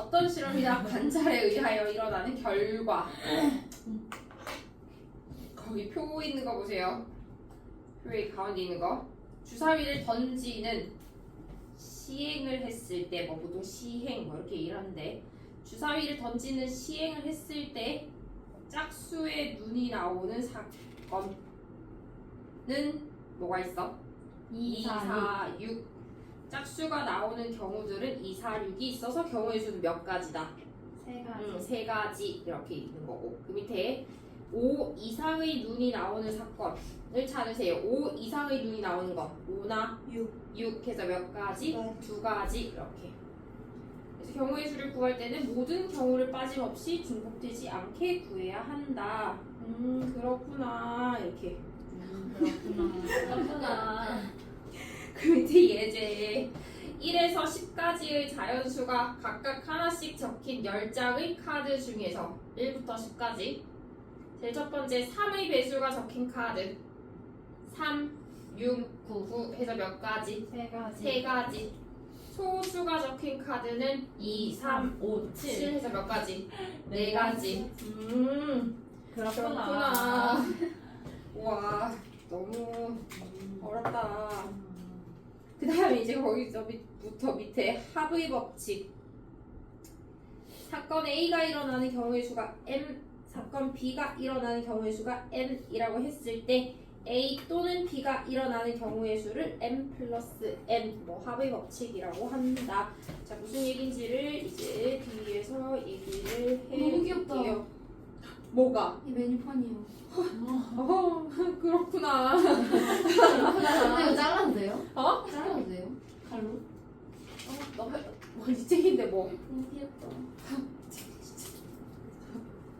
어떤 실험이나 관찰에 의하여 일어나는 결과. 거기 표 있는 거 보세요. 표의 가운데 있는 거. 주사위를 던지는 시행을 했을 때, 뭐 보통 시행 뭐 이렇게 일하는데, 주사위를 던지는 시행을 했을 때 짝수의 눈이 나오는 사건은 뭐가 있어? 2, 4, 6. 짝수가 나오는 경우들은 2, 4, 6이 있어서 경우의 수는 몇 가지다? 세 가지 이렇게 있는 거고, 그 밑에 5 이상의 눈이 나오는 사건을 찾으세요. 5 이상의 눈이 나오는 것 5나 6 해서 몇 가지? 두 가지 이렇게. 그래서 경우의 수를 구할 때는 모든 경우를 빠짐없이 중복되지 않게 구해야 한다. 그렇구나 이렇게. 그렇구나. 그 밑에 예제 1에서 10까지의 자연수가 각각 하나씩 적힌 10장의 카드 중에서 1부터 10까지 제일 첫 번째 3의 배수가 적힌 카드 3, 6, 9 해서 몇 가지? 세 가지. 소수가 적힌 카드는 2, 3, 5, 7 해서 몇 가지? 네 가지. 그렇구나. 와 너무 어렵다. 그 다음에 이제 거기서부터 밑에 합의 법칙. 사건 A가 일어나는 경우의 수가 M, 사건 B가 일어나는 경우의 수가 N이라고 했을 때 A 또는 B가 일어나는 경우의 수를 M 플러스 N, 뭐 합의 법칙이라고 한다. 자, 무슨 얘기인지를 이제 뒤에서 얘기를 너무 귀엽다. 해볼게요. 뭐가? 이 메뉴판이요. 그렇구나. 근데 이거 잘라도 돼요? 어? 잘라도 돼요? 칼로? 이 책인데 뭐? 너무 귀엽다.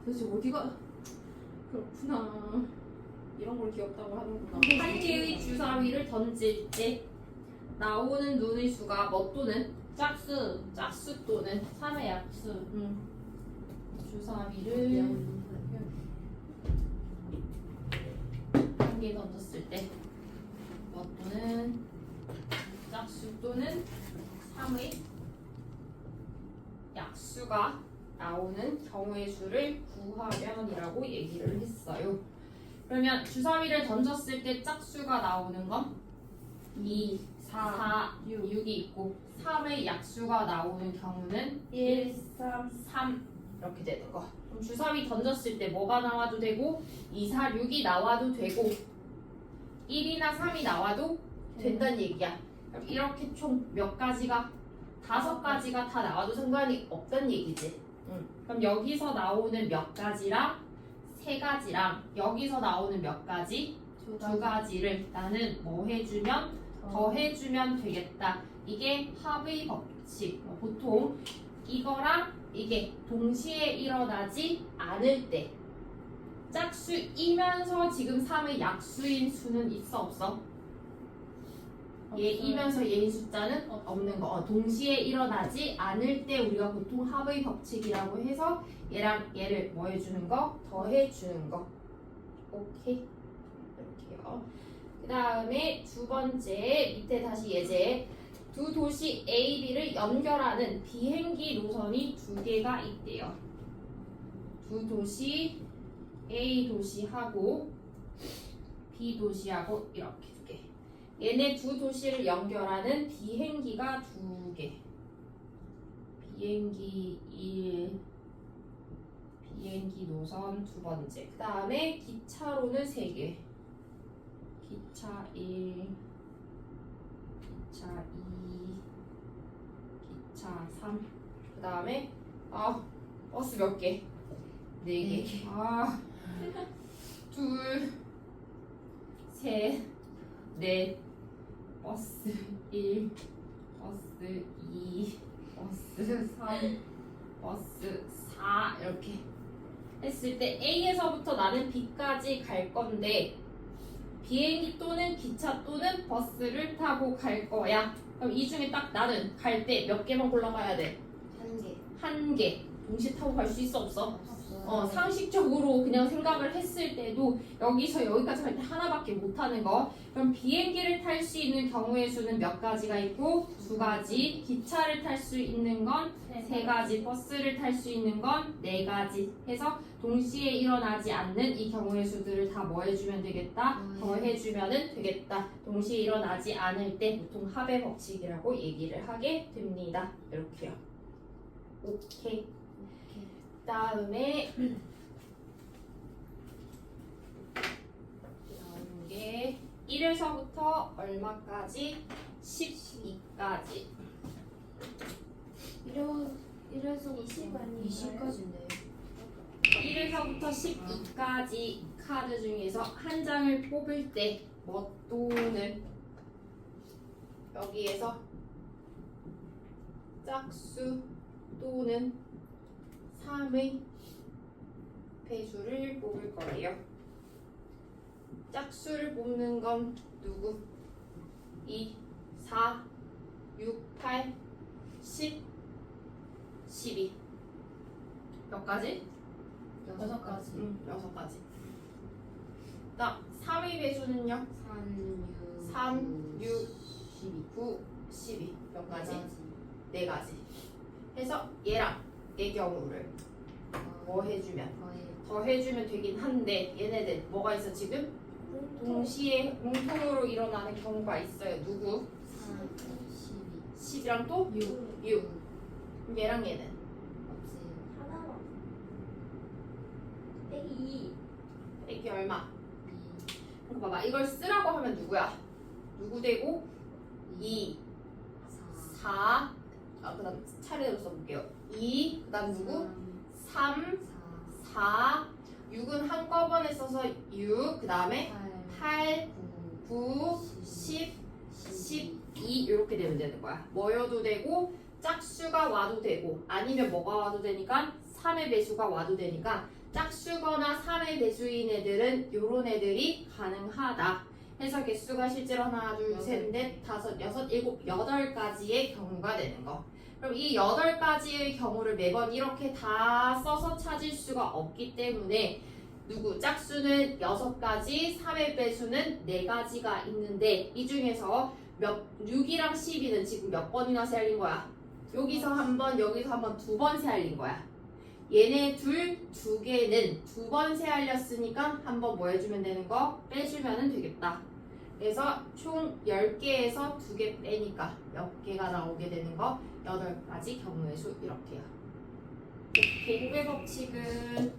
도대체 어디가? 그렇구나. 이런 걸 귀엽다고 하는구나. 한 개의 주사위를 던질 때 나오는 눈의 수가 뭐 또는 짝수 또는 3의 약수. 주사위를 한 개 던졌을 때 뭐 또는 짝수 또는 3의 약수가 나오는 경우의 수를 구하면이라고 얘기를 했어요. 그러면 주사위를 던졌을 때 짝수가 나오는 건 2, 4, 6이 있고 3의 약수가 나오는 경우는 1, 3 이렇게 되는 거. 그럼 주사위 던졌을 때 뭐가 나와도 되고 2, 4, 6이 나와도 되고 1이나 3이 나와도 된다는 얘기야. 그럼 이렇게 총 몇 가지가? 5가지가 다 나와도 상관이 없다는 얘기지. 그럼 여기서 나오는 몇 가지랑 3가지랑 여기서 나오는 몇 가지? 2가지를 나는 뭐 해주면? 더 해주면 되겠다. 이게 합의 법칙. 보통 이거랑 이게 동시에 일어나지 않을 때 짝수이면서 지금 3의 약수인 수는 있어 없어? 얘이면서 얘인 숫자는 없는 거. 동시에 일어나지 않을 때 우리가 보통 합의 법칙이라고 해서 얘랑 얘를 뭐 해주는 거? 더 해주는 거. 오케이? 이렇게요. 그 다음에 두 번째 밑에 다시 예제. 두 도시 A, B를 연결하는 비행기 노선이 2개가 있대요. 두 도시 A 도시하고 B 도시하고 이렇게 2개. 얘네 두 도시를 연결하는 비행기가 2개. 비행기 1, 비행기 노선 두 번째. 그 다음에 기차로는 3개. 기차 1, 기차 2, 기차 3. 그 다음에 버스 몇 개? 4개. 둘, 셋, 넷. 버스 1, 버스 2, 버스 3, 버스 4 이렇게 했을 때 A에서부터 나는 B까지 갈 건데 비행기 또는 기차 또는 버스를 타고 갈 거야. 그럼 이 중에 딱 나는 갈 때 몇 개만 골라가야 돼? 한 개. 한 개. 동시에 타고 갈 수 있어 없어? 없어요. 상식적으로 그냥 생각을 했을 때도 여기서 여기까지 갈 때 하나밖에 못 타는 거. 그럼 비행기를 탈 수 있는 경우의 수는 몇 가지가 있고 2가지. 기차를 탈 수 있는 건 3가지. 버스를 탈 수 있는 건 4가지. 해서 동시에 일어나지 않는 이 경우의 수들을 다 뭐 해주면 되겠다? 더해주면 되겠다. 동시에 일어나지 않을 때 보통 합의 법칙이라고 얘기를 하게 됩니다. 이렇게요. 오케이. 다음에 나오는 게 1에서부터 얼마까지? 12까지. 이래서 20까지인데. 1에서부터 12까지 카드 중에서 한 장을 뽑을 때 뭐 또는 여기에서 짝수 또는 3의 배수를 뽑을 거예요. 짝수를 뽑는 건 누구? 2, 4, 6, 8, 10, 12. 몇 가지? 6가지. 6가지. 나 3의 배수는요? 3, 6, 9, 12. 몇 가지? 4가지. 해서 얘랑 얘 경우를 뭐 해주면? 더해주면 되긴 한데 얘네들 뭐가 있어 지금? 동시에 공통으로 일어나는 경우가 있어요. 누구? 10이랑 또? 6. 얘랑 얘는? 하나만. 빼기 2. 이게 얼마? 그럼 봐봐. 이걸 쓰라고 하면 누구야? 누구 되고? 2, 4. 그 다음 차례대로 써볼게요. 2, 그 다음 누구? 3, 4. 6은 한꺼번에 써서 6. 그 다음에 8, 9, 10, 12 이렇게 되면 되는 거야. 뭐여도 되고 짝수가 와도 되고 아니면 뭐가 와도 되니까 3의 배수가 와도 되니까 짝수거나 3의 배수인 애들은 요런 애들이 가능하다. 해서 개수가 실제로 하나, 둘, 셋, 넷, 다섯, 여섯, 일곱, 8가지의 경우가 되는 거. 그럼 이 8가지의 경우를 매번 이렇게 다 써서 찾을 수가 없기 때문에 누구? 짝수는 6가지, 3의 배수는 4가지가 있는데 이 중에서 6이랑 12는 지금 몇 번이나 세알린 거야? 여기서 한 번, 여기서 한 번, 2번 세알린 거야. 얘네 두 개는 2번 세알렸으니까 한 번 뭐 해주면 되는 거? 빼주면 되겠다. 그래서 총 10개에서 2개 빼니까 몇 개가 나오게 되는 거? 8가지 경우의 수 이렇게요. 곱의 법칙은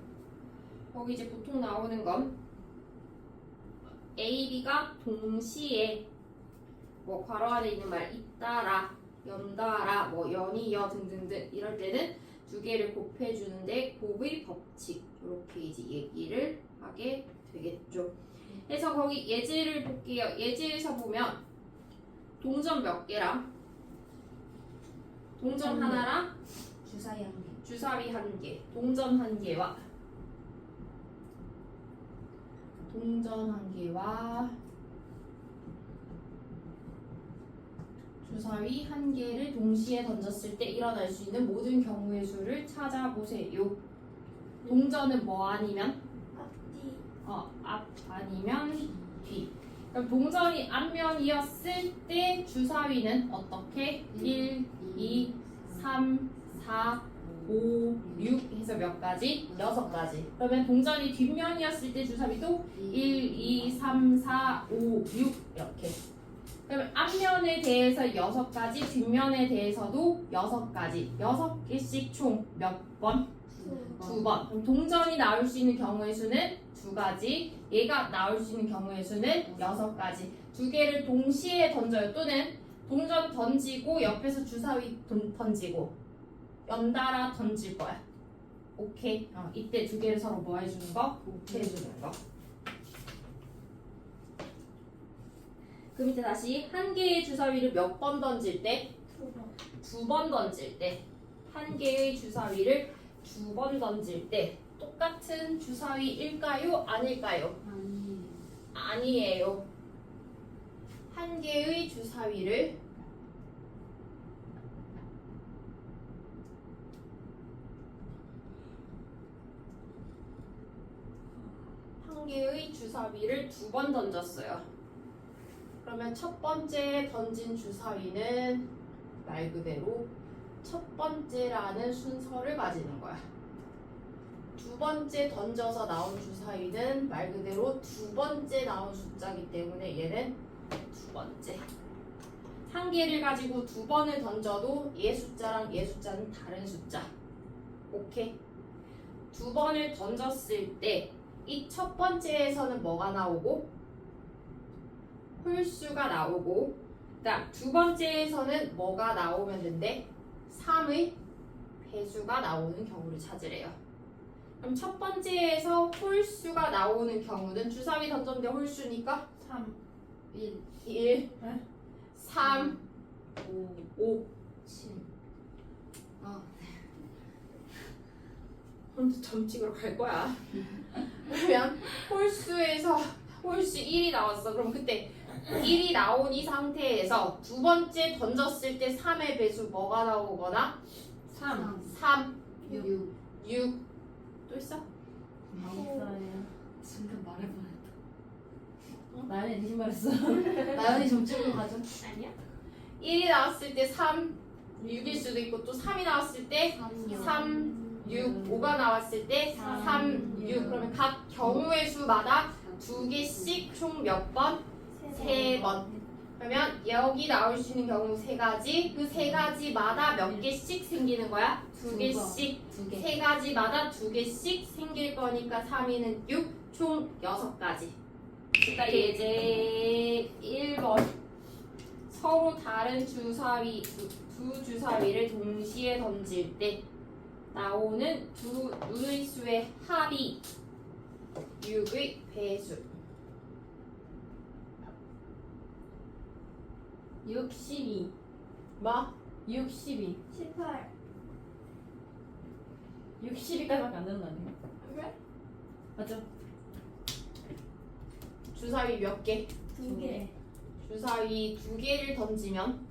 거기 이제 보통 나오는 건 A, B가 동시에 뭐 괄호 안에 있는 말 잇따라, 연달아, 뭐 연이어 등등등 이럴 때는 2개를 곱해주는데 곱의 법칙 이렇게 이제 얘기를 하게 되겠죠. 그래서 거기 예제를 볼게요. 예제에서 보면 동전 몇 개랑 동전 하나랑 주사위 1개. 주사위 1개, 동전 1개와 동전 1개와 주사위 1개를 동시에 던졌을 때 일어날 수 있는 모든 경우의 수를 찾아보세요. 동전은 뭐 아니면? 앞뒤. 앞 아니면 뒤. 그럼 동전이 앞면이었을 때 주사위는 어떻게? 1, 2, 3, 4, 5, 6 해서 몇 가지? 6가지. 그러면 동전이 뒷면이었을 때 주사위도 1, 2, 3, 4, 5, 6 이렇게. 그러면 앞면에 대해서 6가지, 뒷면에 대해서도 6가지. 6개씩 총 몇 번? 2번. 그럼 동전이 나올 수 있는 경우의 수는 2가지. 얘가 나올 수 있는 경우의 수는 6가지. 2개를 동시에 던져요. 또는 동전 던지고 옆에서 주사위 던지고 연달아 던질 거야. 오케이. 이때 2개를 서로 뭐 해주는 거? 곱해주는 거. 그 밑에 다시 1개의 주사위를 몇 번 던질 때? 2번 던질 때. 1개의 주사위를 2번 던질 때 똑같은 주사위일까요? 아닐까요? 아니에요. 1개의 주사위를 한 개의 주사위를 2번 던졌어요. 그러면 첫 번째 던진 주사위는 말 그대로 첫 번째라는 순서를 가지는 거야. 두 번째 던져서 나온 주사위는 말 그대로 두 번째 나온 숫자이기 때문에 얘는 두 번째. 한 개를 가지고 2번을 던져도 얘 숫자랑 얘 숫자는 다른 숫자. 오케이? 2번을 던졌을 때 이 첫 번째에서는 뭐가 나오고 홀수가 나오고 그다음 두 번째에서는 뭐가 나오면 된대? 3의 배수가 나오는 경우를 찾으래요. 그럼 첫 번째에서 홀수가 나오는 경우는 주사위 던졌는데 홀수니까 3, 1, 네? 3, 5, 7. 오늘 점 찍으러 갈 거야. 그러면 홀수에서 홀수 1이 나왔어. 그럼 그때 1이 나온 이 상태에서 두 번째 던졌을 때 3의 배수 뭐가 나오거나 3, 3, 6. 6. 또 있어? 없어요. 순간 말할 뻔했다. 나연이 대신 말했어. 나연이 좀 찍고 가죠. 아니야? 1이 나왔을 때 3, 6일 수도 있고 또 3이 나왔을 때 3, 6, 5가 나왔을 때 3, 6. 그러면 각 경우의 수마다 2개씩 총 몇 번? 3번. 그러면 여기 나올 수 있는 경우 3가지. 그 3가지마다 몇 개씩 생기는 거야? 2개씩. 2개. 3가지마다 2개씩 생길 거니까 3위는 6, 총 6가지. 그러니까 예제 1번. 서로 다른 주사위, 두 주사위를 동시에 던질 때 나오는 두 의수의 합이 6의 배수. 62. 뭐? 62. 18. 62까지밖에 안 되는 거 아니에요? 그래? 맞죠? 주사위 몇 개? 2개. 주사위 2개를 던지면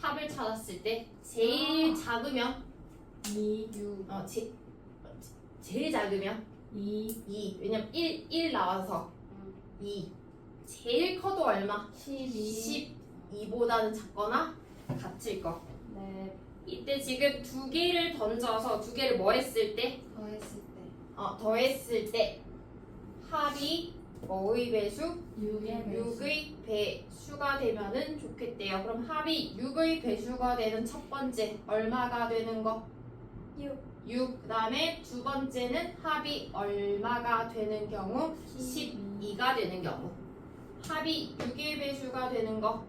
합을 찾았을 때 제일 작으면 2, 제일 작으면 2, 2. 왜냐면 1 나와서 2. 제일 커도 얼마? 12. 12보다는 작거나 같을 거. 네. 이때 지금 2개를 던져서 2개를 뭐 했을 때? 더했을 때. 더했을 때 합이 뭐의 배수? 6의 6의 배수가 되면은 좋겠대요. 그럼 합이 6의 배수가 되는 첫 번째 얼마가 되는 거? 6. 6. 그 다음에 두 번째는 합이 얼마가 되는 경우? 12가 되는 경우. 합이 6의 배수가 되는 거?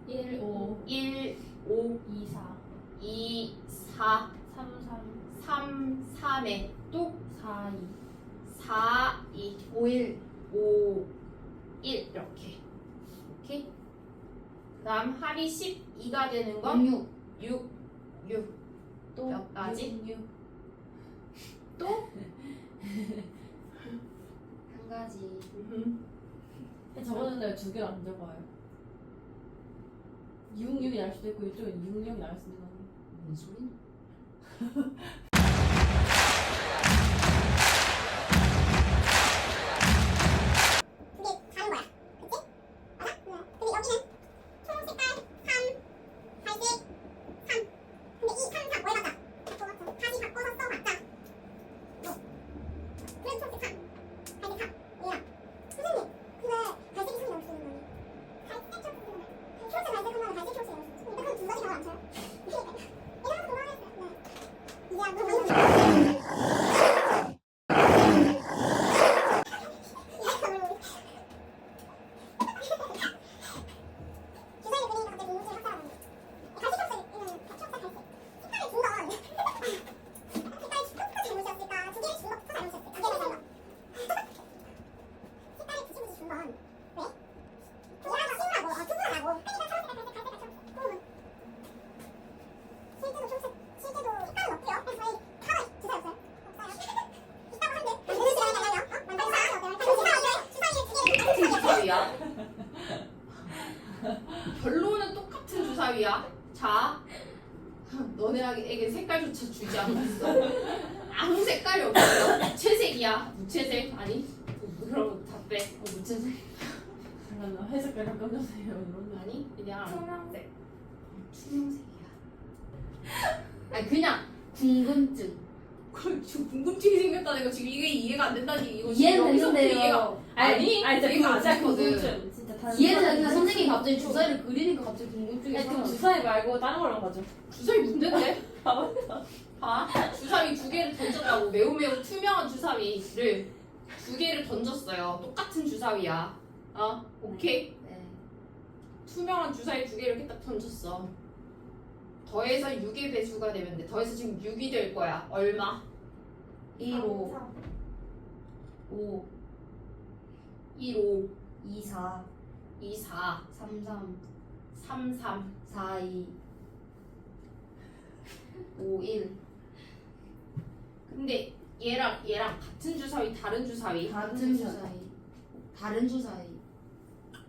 1, 5, 1, 5, 2, 4, 2, 4, 3, 3, 3, 3에 또 4, 2. 4, 2, 5, 1, 5, 1 이렇게. 오케이? 그 다음 합이 12가 되는 건 6. 6, 6. 또 몇 가지? 6. 또? 한 가지. 저거는 왜 2개를 안 적어요? 6, 6이 날 수도 있고 이쪽은 6, 6이 날 수도 있고. 무슨 소리? 주사위야. 결론은 똑같은 주사위야. 자, 너네에게 색깔조차 주지 않았어. 아무 색깔이 없어. 무채색이야. 무채색 아니? 빼. 무채색. 잠깐만 해석까지 깜짝이야 이런. 아니 그냥 투명색. 투명색이야. 아니 그냥 궁금증. 지금 궁금증이 생겼다는 거 지금 이게 이해가 안 된다니 이거 지금 이해는 여기서부터 되는데요. 이해가 아니 아니 이해가 안 진짜 됐거든. 궁금증. 진짜 다른 이해는 사람 되는데 다른 선생님이 사람. 갑자기 주사위를 그리니까 갑자기 궁금증이 아니 그럼 생겨. 주사위 말고 다른 걸로 가죠. 주사위 문제인데? 봐. 주사위 두 개를 던졌다고. 매우 투명한 주사위를 두 개를 던졌어요. 똑같은 주사위야. 오케이? 네. 투명한 주사위 두 개를 이렇게 딱 던졌어. 더해서 6의 배수가 되면 돼. 더해서 지금 6이 될 거야. 얼마? 1, 5, 5, 1, 5, 2, 4, 2, 4, 3, 3, 3, 3, 4, 2, 5, 1. 근데 얘랑 같은 주사위, 다른 주사위. 같은 주사위. 다른 주사위.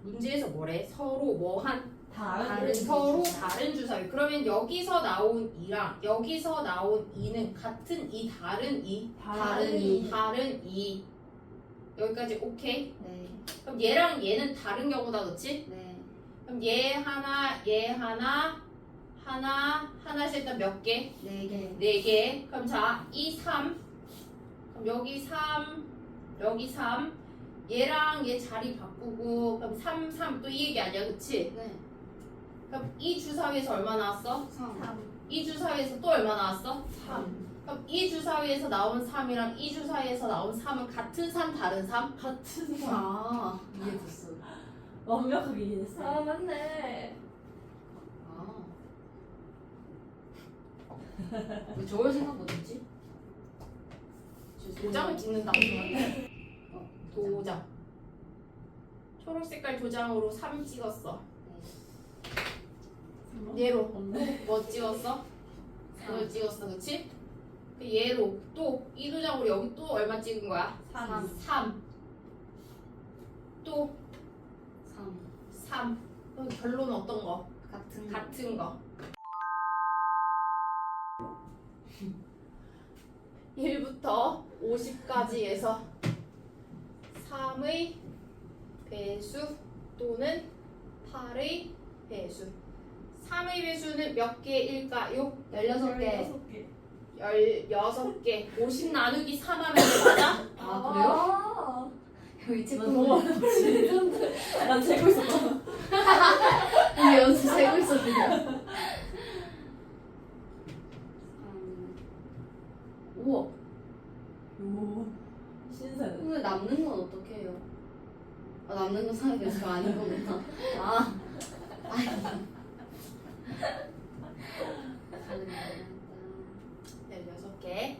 문제에서 뭐래? 서로 뭐한? 다른 서로 주사위. 다른 주사위. 그러면 여기서 나온 2랑 여기서 나온 2는 같은 2, 다른 2? 다른 이. 다른 2. 여기까지 오케이? 네. 그럼 얘랑 얘는 다른 경우다, 그치? 네. 그럼 얘 하나, 하나씩 일단 몇 개? 4개. 4개. 그럼 자, 2, 3. 그럼 여기 3, 여기 3. 얘랑 얘 자리 바꾸고, 그럼 3, 3 또 이 얘기 아니야, 그치? 네. 그럼 이 주사위에서 얼마 나왔어? 3. 이 주사위에서 또 얼마 나왔어? 3. 그럼 이 주사위에서 나온 3이랑 이 주사위에서 나온 3은 같은 3, 다른 3? 같은 사람. 아, 이해됐어. 완벽하게 이해했어. 아, 맞네. 왜 저걸 생각 못했지? 도장을 찍는다고 생각해. 도장. 초록 색깔 도장으로 3 찍었어. 얘로 없네. 뭐 찍었어? 3을 찍었어, 그치? 그 얘로 또 이 도장으로 여기 또 얼마 찍은 거야? 3. 3. 또 3. 3. 그럼 결론은 어떤 거? 같은 같은 거. 1부터 50까지 해서 3의 배수 또는 8의 배수. 3의 배수는 몇 개일까요? 16개. 16개. 50 나누기 3 하면 맞아? 아, 그래요? 여기 책 나 보면 너무 어렵지. 난 재고 있었잖아. 우리 연습 세고 있었는데. 우와. 오. 신세네. 근데 남는 건 어떻게 해요? 아, 남는 건 상의 배수가 아닌 거구나. 아. 아니. 16개. 네.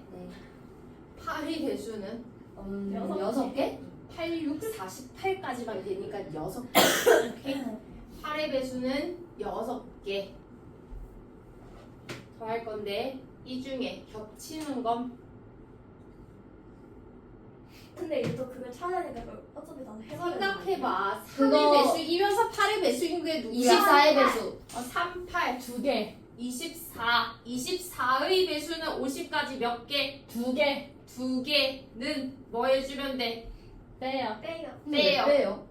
8의 배수는 6개? 8, 6, 48까지만 되니까 6개. 오케이? 8의 배수는 6개. 더 할 건데 이 중에 겹치는 건 근데 이제 또 그걸 찾아야 되니까 어차피 나는 해봐야 생각해봐. 3의 그거- 배수이면서 8의 배수인 게 누구야? 24의 배수. 3, 8. 2개. 24. 24의 배수는 50까지 몇 개? 2개. 2개는 뭐 해주면 돼? 빼요. 빼요. 빼요. 빼요.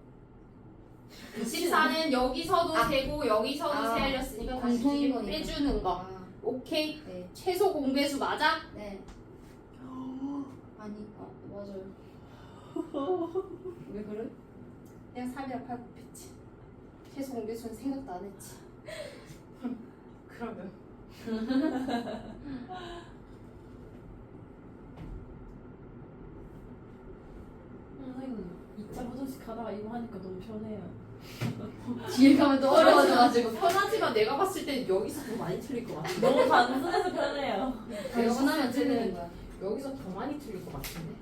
24는 여기서도 아. 세고 여기서도 아. 세알렸으니까 다시 공통인 2개 거니까. 빼주는 거. 아, 오케이? 네. 최소 공배수 맞아? 네. 아니, 맞아요. 왜 그래? 내가 3이랑 8 곱했지. 최소 공배수는 생각도 안 했지. 그러면 선생님 2차 보정식 하다가 이거 하니까 너무 편해요. 뒤에 가면 또 어려워져가지고. 편하지만 내가 봤을 땐 여기서 더 많이 틀릴 것 같아. 너무 단순해서 편해요. 단순하면 틀리는 거야. 여기서 더 많이 틀릴 것 같은데.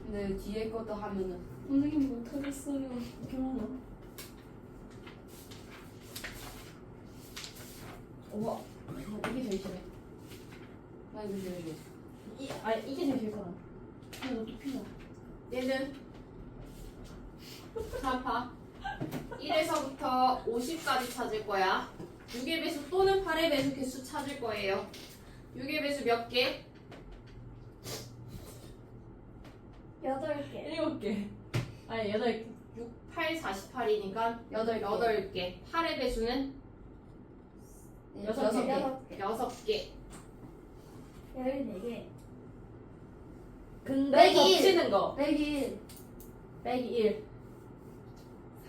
근데 뒤에 것도 하면은 선생님 못하겠어요. 이렇게 많아. 우와. 이게 제일 싫어. 나 이거 제일 좋아. 이게 제일 싫구나. 근데 너또 필요. 얘는 자 봐. 1에서부터 50까지 찾을 거야. 6의 배수 또는 8의 배수 개수 찾을 거예요. 6의 배수 몇 개? 8개. 7개. 아니 8개. 6, 8, 48이니까 8개. 8개. 8의 배수는 네, 6개. 6개. 14개. 근데 빼기 겹치는 거. 빼기 빼기 1.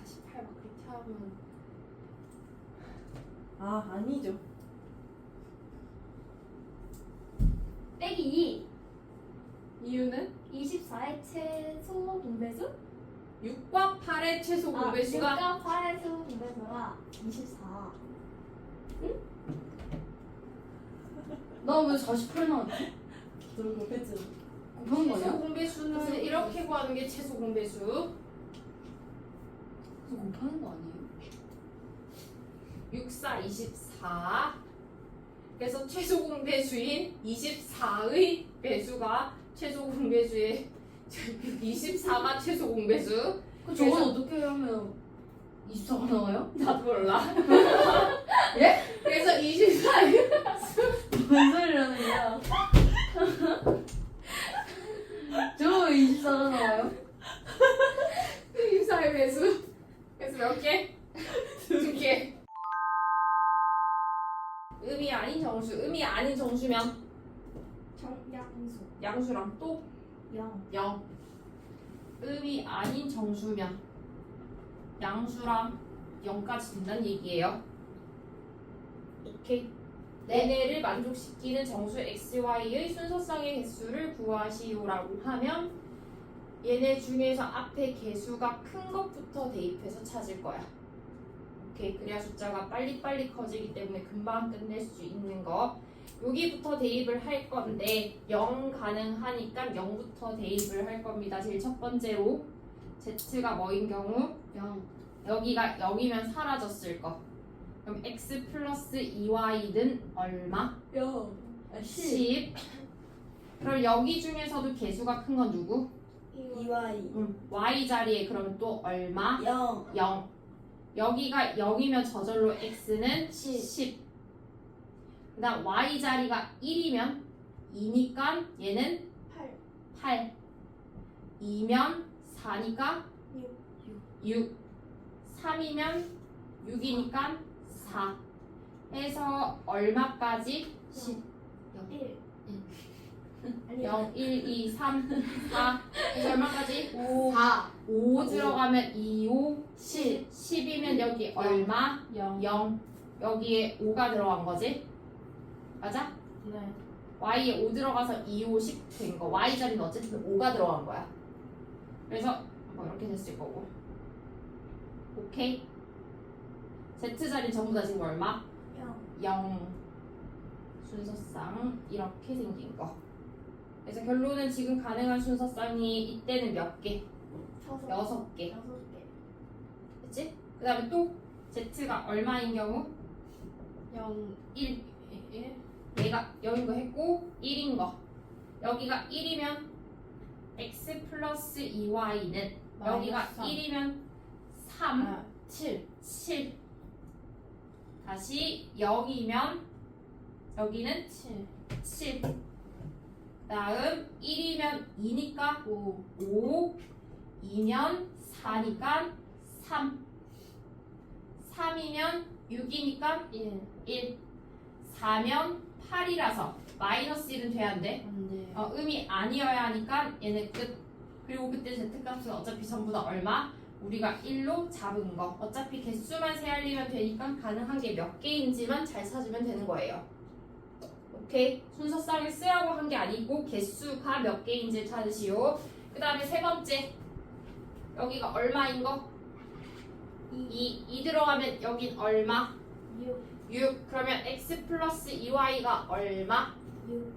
48 막 그렇게 하면 아 아니죠. 빼기 2. 이유는 24의 최소 공배수? 6과 8의 최소 공배수가 6과 8의 최소 공배수가 24. 나 왜 48 나왔지? 들고 패치. 곱한 거 최소 아니야? 공배수는 이렇게 구하는 게 최소 공배수. 그거 곱하는 거 아니에요? 6, 4, 24. 그래서 최소 공배수인 24의 배수가 최소 공배수의 24가 최소 공배수. 그 저건 어떻게 하면 24가 나와요? 나도 몰라. 예? 그래서 24의 뭔 소리라는 거야? 저거 왜 24가 나와요? 24의 배수. 그래서 몇 개? 2개. 음이 아닌 정수. 음이 아닌 정수면 정양수. 양수랑 또 0. 0. 음이 아닌 정수면 양수랑 0까지 된다는 얘기예요. 오케이. 얘네를 만족시키는 정수 x, y의 순서쌍의 개수를 구하시오라고 하면 얘네 중에서 앞에 개수가 큰 것부터 대입해서 찾을 거야. 오케이. 그래야 숫자가 빨리빨리 커지기 때문에 금방 끝낼 수 있는 거. 여기부터 대입을 할 건데 0 가능하니까 0부터 대입을 할 겁니다. 제일 첫 번째로 z가 뭐인 경우 0. 여기가 0이면 사라졌을 거. 그럼 x 플러스 2y는 얼마? 0. 10. 그럼 여기 중에서도 개수가 큰 건 누구? 2y. y 자리에 그러면 또 얼마? 0. 0. 여기가 0이면 저절로 x는 10. 10. 그 다음 y 자리가 1이면 2니까 얘는 8. 8. 2면 4니까 6. 3이면 6이니까 4. 해서 얼마까지? 10. 1. 아니 0, 1, 2, 3, 4. 해서 얼마까지? 4. 5 들어가면 2, 5, 10. 10이면 여기 얼마? 0. 0. 여기에 5가 들어간 거지? 맞아? 네. y에 5 들어가서 2, 5, 10 된 거. y 자리는 어쨌든 5가 들어간 거야. 그래서 뭐 이렇게 됐을 거고. 오케이? z 자리 전부 다 지금 얼마? 0. 0. 순서쌍 이렇게 생긴 거. 그래서 결론은 지금 가능한 순서쌍이 이때는 몇 개? 6개. 6개. 그치? 그 다음에 또 z가 얼마인 경우? 0. 1. 1. 얘가 0인 거 했고 1인 거. 여기가 1이면 x 플러스 2y는 여기가 3. 1이면 3, 아, 7. 7. 다시 0이면 여기는 7. 7. 다음 1이면 2니까 5. 5. 2면 4니까 3. 3이면 6이니까 1. 1. 4면 8이라서 마이너스 1은 돼야 안 돼? 안 돼. 음이 아니어야 하니까 얘네 끝. 그리고 그때 z값은 어차피 전부 다 얼마? 우리가 1로 잡은 거. 어차피 개수만 세알리면 되니까 가능한 게 몇 개인지만 잘 찾으면 되는 거예요. 오케이? 순서쌍을 쓰라고 한 게 아니고 개수가 몇 개인지 찾으시오. 그 다음에 세 번째. 여기가 얼마인 거? 2 들어가면 여긴 얼마? 6. 6. 그러면 x 플러스 2y가 얼마? 6.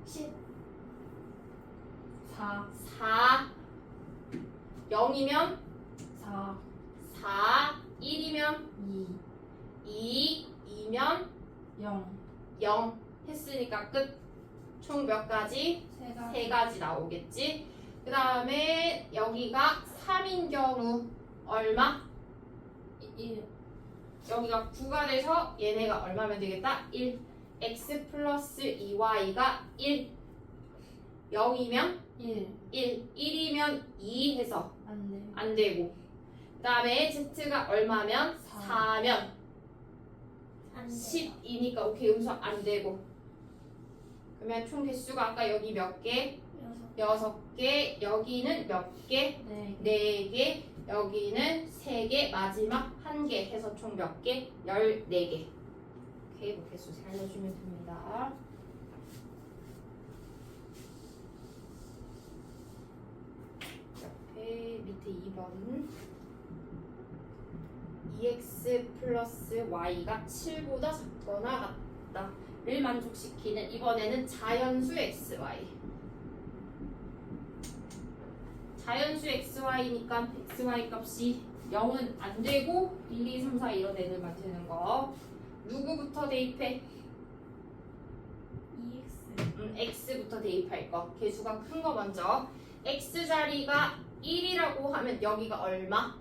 10. 4. 4. 0이면 4. 4. 1이면 2. 2. 2면 0. 0. 했으니까 끝. 총 몇 가지? 3가지 나오겠지. 그 다음에 여기가 3인 경우 얼마? 1. 여기가 9가 돼서 얘네가 얼마면 되겠다? 1. x 플러스 2y가 1. 0이면 1. 1, 1이면 2 해서 안 돼. 안 되고. 그 다음에 z가 얼마면? 4면 안 돼. 10이니까 오케이 여기서 안 되고. 그러면 총 개수가 아까 여기 몇 개? 여섯. 6개. 여기는 몇 개? 네. 4개. 여기는 3개. 마지막 1개 해서 총 몇 개? 14개. 오케이, 뭐 개수 살려주면 됩니다. 옆에 밑에 2번 2x 플러스 y가 7보다 작거나 같다를 만족시키는 이번에는 자연수 xy 자연수 xy니까 xy 값이 0은 안 되고 1, 2, 3, 4 이런 애들만 되는 거 누구부터 대입해? EX. x부터 대입할 거 개수가 큰 거 먼저 x자리가 1이라고 하면 여기가 얼마?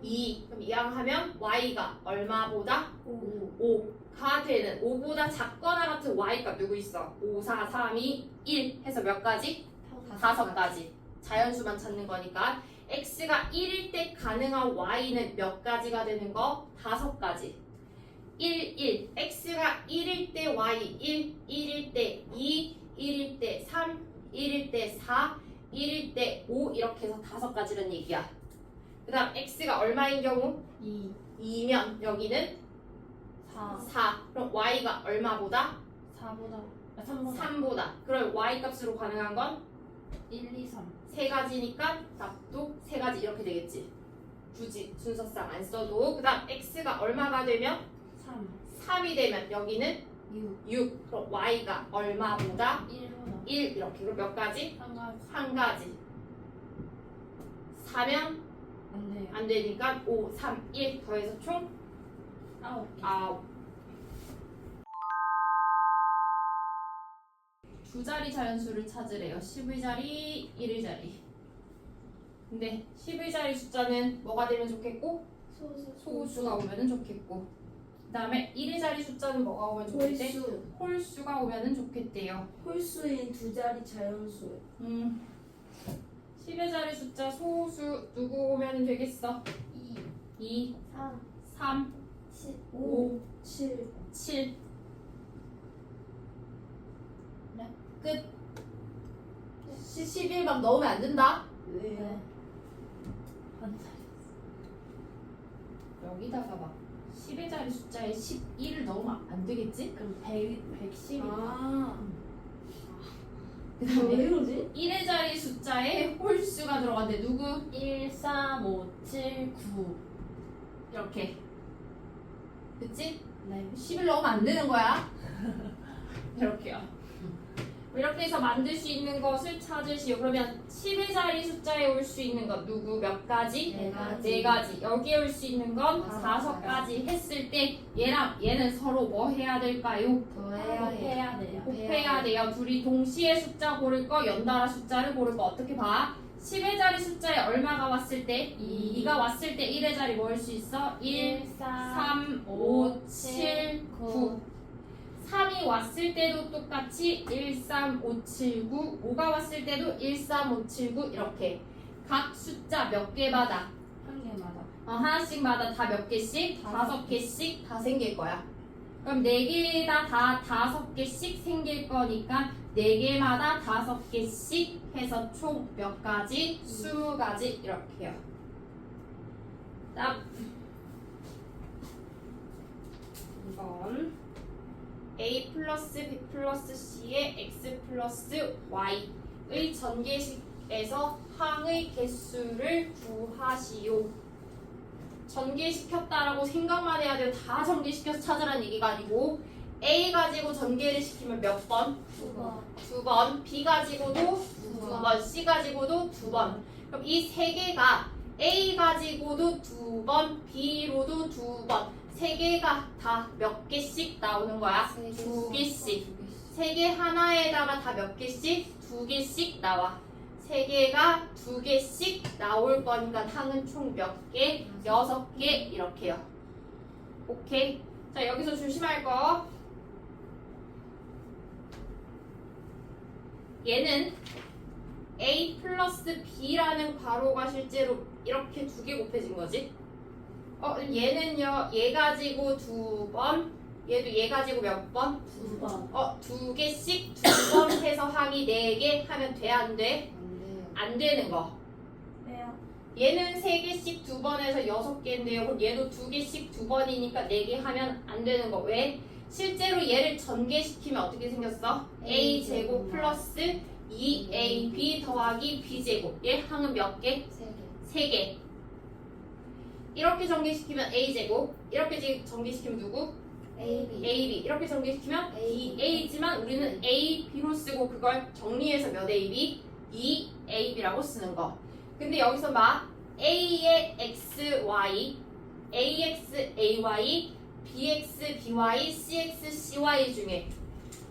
2 그럼 이랑 하면 y가 얼마보다? 5가 되는 5보다 작거나 같은 y값 누구 있어? 5, 4, 3, 2, 1 해서 몇 가지? 5가지 자연수만 찾는 거니까 x가 1일 때 가능한 y는 몇 가지가 되는 거? 5가지 1, 1 x가 1일 때 y 1, 1일 때 2, 1일 때 3, 1일 때 4, 1일 때 5 이렇게 해서 5가지란 얘기야 그 다음 x가 얼마인 경우? 2. 2면 여기는 4. 4 그럼 y가 얼마보다? 4보다. 3보다. 3보다 그럼 y 값으로 가능한 건 1, 2, 3. 3가지니까 답도 3가지 이렇게 되겠지 굳이 순서상 안 써도 그 다음 x가 얼마가 되면 3. 3이 되면 여기는 6. 6 그럼 y가 얼마보다 1보다. 1 이렇게 그럼 몇 가지? 3가지. 한 가지 4면 안 돼요. 안 되니까 5, 3, 1 더해서 총 9개. 9 두 자리 자연수를 찾으래요 10의 자리, 1의 자리 근데 10의 자리 숫자는 뭐가 되면 좋겠고? 소수가 오면은 좋겠고 그 다음에 1의 자리 숫자는 뭐가 오면 좋겠대? 홀수. 홀수가 오면은 좋겠대요 홀수인 두 자리 자연수. 10의 자리 숫자 소수 누구 오면은 되겠어? 2, 3. 3, 7. 5, 7. 7 네. 끝 11번 넣으면 안 된다 왜요? 안 돼. 여기다가 막 10의 자리 숫자에 11을 넣으면 안 되겠지? 그럼 110. 아. 그 왜 다음에 이러지? 1의 자리 숫자에 홀수가 들어간대 누구? 1, 3, 5, 7, 9. 이렇게 그치? 네. 10을 넣으면 안 되는 거야 이렇게요 이렇게 해서 만들 수 있는 것을 찾으시오 그러면 10의 자리 숫자에 올 수 있는 것 누구 몇 가지? 네 가지. 네 가지 여기에 올 수 있는 건 다섯 5가지 했을 때 얘랑 얘는 서로 뭐 해야 될까요? 더해야 해. 해야 돼요. 곱해야 돼요. 둘이 동시에 숫자 고를 거, 연달아 숫자를 고를 거 어떻게 봐? 10의 자리 숫자에 얼마가 왔을 때? 2가 왔을 때 1의 자리 뭐 할 수 있어? 1, 3, 5, 7, 9 3이 왔을 때도 똑같이 1, 3, 5, 7, 9 5가 왔을 때도 1, 3, 5, 7, 9 이렇게 각 숫자 몇 개마다 한 개마다. 하나씩마다 다 몇 개씩? 다섯 5개씩 다 생길 거야. 그럼 4개다 다 5개씩 생길 거니까 4개마다 5개씩 해서 총 몇 가지? 20가지 이렇게요. 다음 2번 a 플러스 b 플러스 c의 x 플러스 y의 전개식에서 항의 개수를 구하시오. 전개시켰다라고 생각만 해야 돼요. 다 전개시켜서 찾으라는 얘기가 아니고 A 가지고 전개를 시키면 몇 번? 2번. 2번. B 가지고도 2번. C 가지고도 2번. 그럼 이 세 개가 A 가지고도 2번, B로도 2번. 세 개가 다 몇 개씩 나오는 거야? 2개씩. 세 개 하나에다가 다 몇 개씩? 2개씩 나와. 세 개가 2개씩 나올 거니까 항은 총 몇 개? 6개 이렇게요. 오케이. 자 여기서 조심할 거. 얘는 A 플러스 B라는 괄호가 실제로 이렇게 두 개 곱해진 거지. 얘는요, 얘 가지고 2번, 얘도 얘 가지고 몇 번? 2번. 두 개씩 2번 해서 항이 4개 하면 돼, 안 돼? 안 돼요. 안 되는 거. 왜요? 얘는 3개씩 2번 해서 6개인데요. 그럼 얘도 2개씩 2번이니까 4개 하면 안 되는 거. 왜? 실제로 얘를 전개시키면 어떻게 생겼어? A제곱 플러스 2AB 더하기 B제곱. 얘 항은 몇 개? 3개. 3개. 이렇게 전개시키면 A제곱. 이렇게 전개시키면 누구? AB. AB. 이렇게 전개시키면 A지만 우리는 A, B로 쓰고 그걸 정리해서 몇 AB? 2AB라고 쓰는 거. 근데 여기서 막 A의 X, Y, AX, AY, BX, BY, CX, CY 중에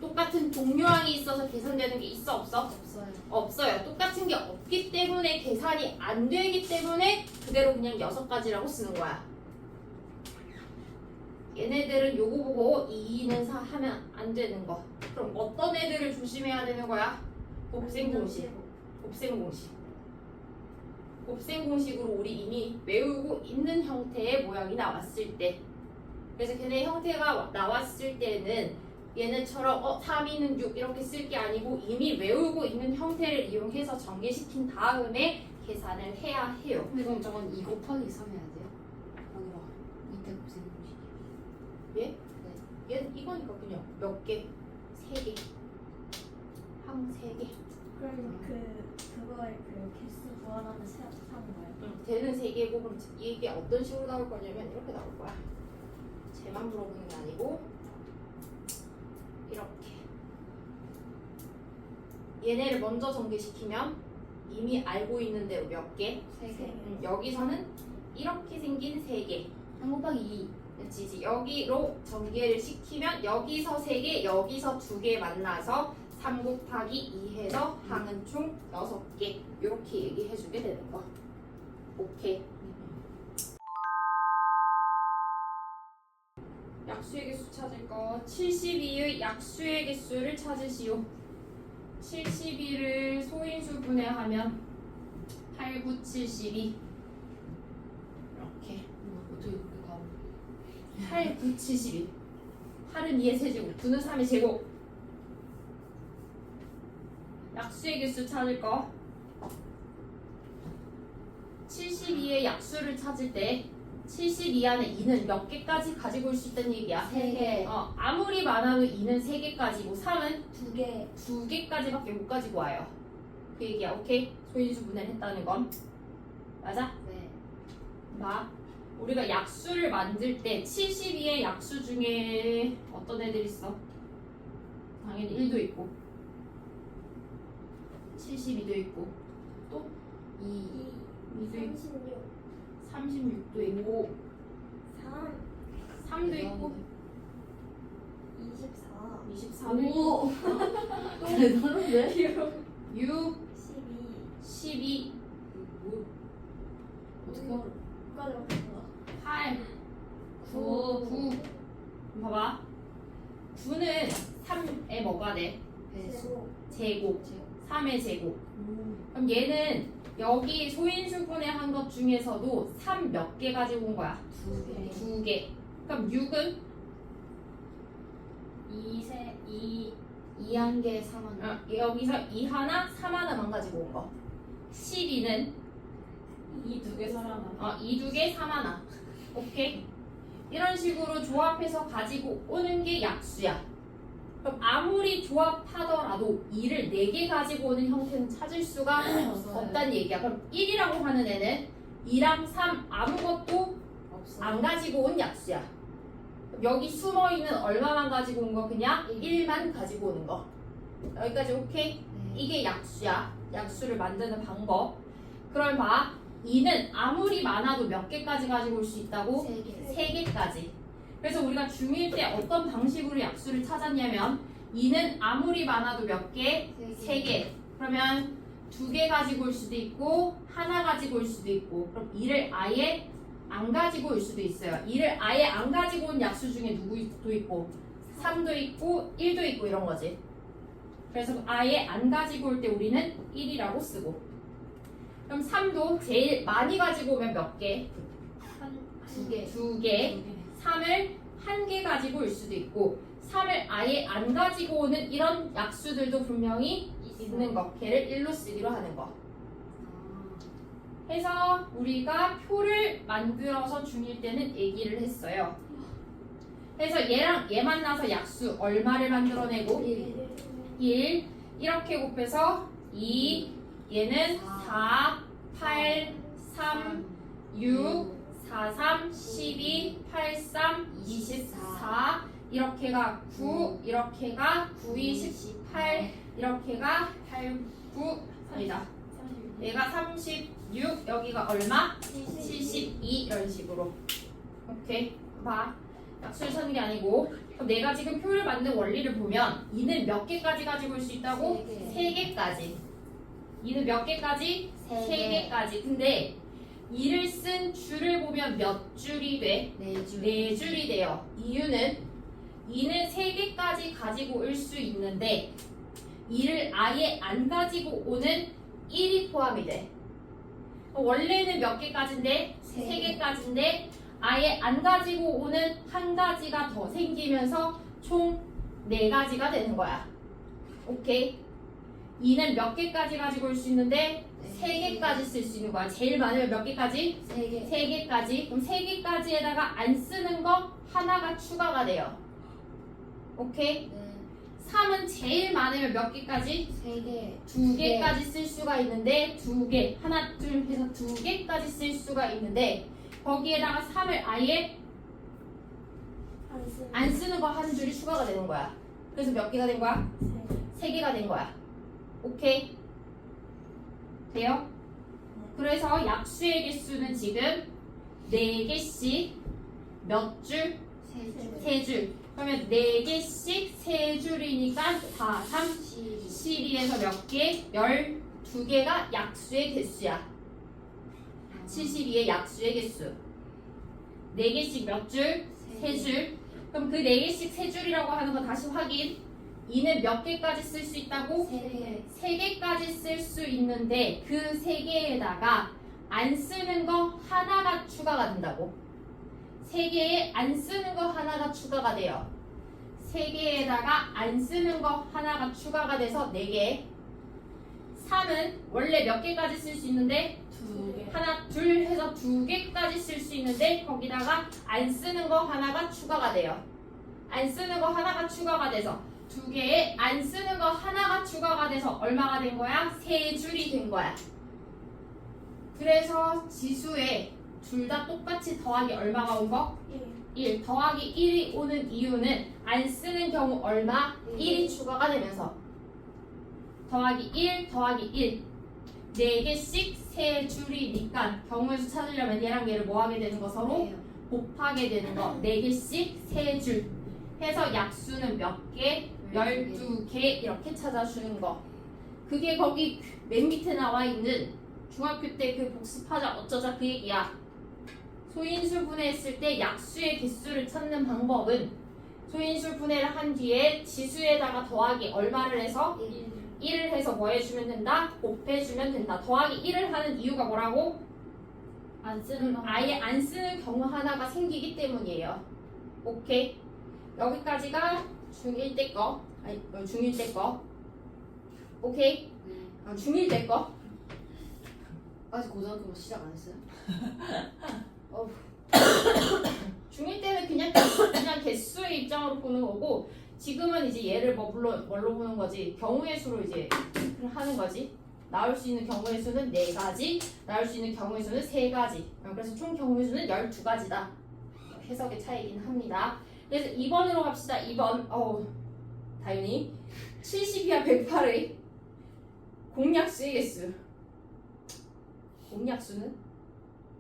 똑같은 동료항이 있어서 계산되는 게 있어 없어? 없어요. 없어요. 똑같은 게 없기 때문에 계산이 안 되기 때문에 그대로 그냥 6가지라고 쓰는 거야. 얘네들은 요거 보고 2는 하면 안 되는 거. 그럼 어떤 애들을 조심해야 되는 거야? 곱셈 공식. 곱셈 공식. 곱셈 공식으로 우리 이미 외우고 있는 형태의 모양이 나왔을 때. 그래서 걔네 형태가 나왔을 때는 얘네처럼 3, 2는 6 이렇게 쓸 게 아니고 이미 외우고 있는 형태를 이용해서 전개시킨 다음에 계산을 해야 해요. 근데 그럼 저건 2 곱하기 3 해야 돼요? 여기 봐. 밑에 곱셈 공식. 예? 얘는 이거니까 그냥 몇 개? 3개. 항 3개. 그럼 그거에 그 개수 구하라는 사는 거예요? 걔는 3개고 그럼 이게 어떤 식으로 나올 거냐면 이렇게 나올 거야. 쟤만 물어보는 게 아니고 이렇게. 얘네를 먼저 전개시키면 이미 알고 있는 대로 몇 개? 3개. 여기서는 이렇게 생긴 3개. 3 곱하기 2. 그치? 여기로 전개를 시키면 여기서 3개, 여기서 2개 만나서 3 곱하기 2 해서 항은 총 6개. 이렇게 얘기해주게 되는 거. 오케이. 약수의 개수 찾을 거. 72의 약수의 개수를 찾으시오. 72를 소인수 분해하면 8, 9, 72. 이렇게. 어떻게 그렇게 가고. 8, 9, 72. 8은 2의 세제곱, 9는 3의 제곱. 약수의 개수 찾을 거. 72의 약수를 찾을 때 72 안에 2는 몇 개까지 가지고 올 수 있다는 얘기야? 3개. 아무리 많아도 2는 3개까지고 3은 2개. 2개까지밖에 못 가지고 와요. 그 얘기야. 오케이? 소인수 분해를 했다는 건. 맞아? 네. 우리가 약수를 만들 때 72의 약수 중에 어떤 애들 있어? 당연히 1도 있고 72도 있고 또 2도 있고 36 36도 있고 3 3도 있고 24 24도 있고 오. 대단한데? 6, 12 12 뭐, 어떻게 알아? 까지 맞췄구나 8, 9 봐봐 9는 3에 뭐가 돼? 배수. 제곱 제곱. 3의 제곱 그럼 얘는 여기 소인수분해 한 것 중에서도 3 몇 개 가지고 온 거야? 2개. 2개. 그럼 6은 2 한 개, 3 한 개. 여기서 2 하나, 3 하나만 가지고 온 거. 12는 2 두 개 살아나. 2 두 개, 3 하나. 오케이? 이런 식으로 조합해서 가지고 오는 게 약수야. 그럼 아무리 조합하더라도 2를 4개 가지고 오는 형태는 찾을 수가 없다는 얘기야. 그럼 1이라고 하는 애는 2랑 3 아무것도 없어. 안 가지고 온 약수야. 여기 숨어있는 얼마만 가지고 온 거? 그냥 1만 가지고 오는 거. 여기까지 오케이? 네. 이게 약수야. 약수를 만드는 방법. 그럼 봐. 2는 아무리 많아도 몇 개까지 가지고 올 수 있다고? 3개. 3개까지. 그래서 우리가 중1 때 어떤 방식으로 약수를 찾았냐면 2는 아무리 많아도 몇 개? 3개. 그러면 2개 가지고 올 수도 있고 하나 가지고 올 수도 있고 그럼 2를 아예 안 가지고 올 수도 있어요. 2를 아예 안 가지고 온 약수 중에 누구도 있고 3도 있고 1도 있고 이런 거지. 그래서 아예 안 가지고 올 때 우리는 1이라고 쓰고. 그럼 3도 제일 많이 가지고 오면 몇 개? 두 개. 2개. 3을 1개 가지고 올 수도 있고 3을 아예 안 가지고 오는 이런 약수들도 분명히 있는 거. 걔를 1로 쓰기로 하는 거. 해서 우리가 표를 만들어서 중1 때는 얘기를 했어요. 그래서 얘랑 얘 만나서 약수 얼마를 만들어내고 1 이렇게 곱해서 2 얘는 4 8 3 6 4 3 12 8 3 24 이렇게가 9 이렇게가 9 2 18 이렇게가 8 9 아니다 얘가 36 여기가 얼마? 72 이런 식으로. 오케이 봐 약수를 찾는 게 아니고 그럼 내가 지금 표를 만든 원리를 보면 2는 몇 개까지 가지고 올 수 있다고? 3개까지. 2는 몇 개까지? 3개까지. 근데 2를 쓴 줄을 보면 몇 줄이 돼? 4줄이 돼요. 이유는 2는 3개까지 가지고 올 수 있는데 2를 아예 안 가지고 오는 1이 포함이 돼. 원래는 몇 개까지인데? 3개까지인데 아예 안 가지고 오는 한 가지가 더 생기면서 총 4가지가 되는 거야. 오케이? 2는 몇 개까지 가지고 올 수 있는데 3개까지 쓸 수 있는 거야. 제일 많으면 몇 개까지? 3개까지. 그럼 3개까지에다가 안 쓰는 거 하나가 추가가 돼요. 오케이? 3은 제일 많으면 몇 개까지? 2개까지 쓸 수가 있는데 2개 하나 둘 해서 2개까지 쓸 수가 있는데 거기에다가 3을 아예 안 쓰는 거 한 줄이 추가가 되는 거야. 그래서 몇 개가 된 거야? 3개가 된 거야. 오케이? 돼요? 그래서 약수의 개수는 지금 4개씩 몇 줄? 3줄. 그러면 4개씩 3줄이니까 4, 3, 12에서 몇 개? 12개가 약수의 개수야. 72의 약수의 개수. 4개씩 몇 줄? 3줄. 그럼 그 4개씩 3줄이라고 하는 거 다시 확인. 2는 몇 개까지 쓸 수 있다고? 3개까지 쓸 수 있는데 그 3개에다가 안 쓰는 거 하나가 추가가 된다고. 3개에 안 쓰는 거 하나가 추가가 돼요. 3개에다가 안 쓰는 거 하나가 추가가 돼서 4개. 3은 원래 몇 개까지 쓸 수 있는데 2개. 하나 둘 해서 2개까지 쓸 수 있는데 거기다가 안 쓰는 거 하나가 추가가 돼요. 안 쓰는 거 하나가 추가가 돼서 2개에 안 쓰는 거 하나가 추가가 돼서 얼마가 된 거야? 3줄이 된 거야. 그래서 지수에 둘 다 똑같이 더하기 얼마가 온 거? 1. 더하기 1이 오는 이유는 안 쓰는 경우 얼마? 1이 추가가 되면서 더하기 1 더하기 1 4개씩 3줄이니까 경우의 수 찾으려면 얘랑 얘를 뭐 하게 되는 거? 서로 곱하게 되는 거. 4개씩 3줄 해서 약수는 몇 개? 12개 이렇게 찾아주는 거. 그게 거기 맨 밑에 나와 있는 중학교 때 그 복습하자 어쩌자 그 얘기야. 소인수 분해했을 때 약수의 개수를 찾는 방법은 소인수 분해를 한 뒤에 지수에다가 더하기 얼마를 해서 1을 해서 뭐 해주면 된다? 곱해주면 된다. 더하기 1을 하는 이유가 뭐라고? 안 쓰는 거. 아예 안 쓰는 경우 하나가 생기기 때문이에요. 오케이? 여기까지가 중1 때 거. 아니 중1 때 거. 오케이? 중1 때 거. 아직 고등학교 시작 안 했어요? 중1 때는 그냥 개수의 입장으로 보는 거고 지금은 이제 얘를 뭘로 보는 거지? 경우의 수로 이제 하는 거지. 나올 수 있는 경우의 수는 4가지, 나올 수 있는 경우의 수는 3가지. 그래서 총 경우의 수는 12가지다. 해석의 차이긴 합니다. 그래서 2번으로 갑시다. 2번. 다윤이 72와 108의 공약수의 개수. 공약수는?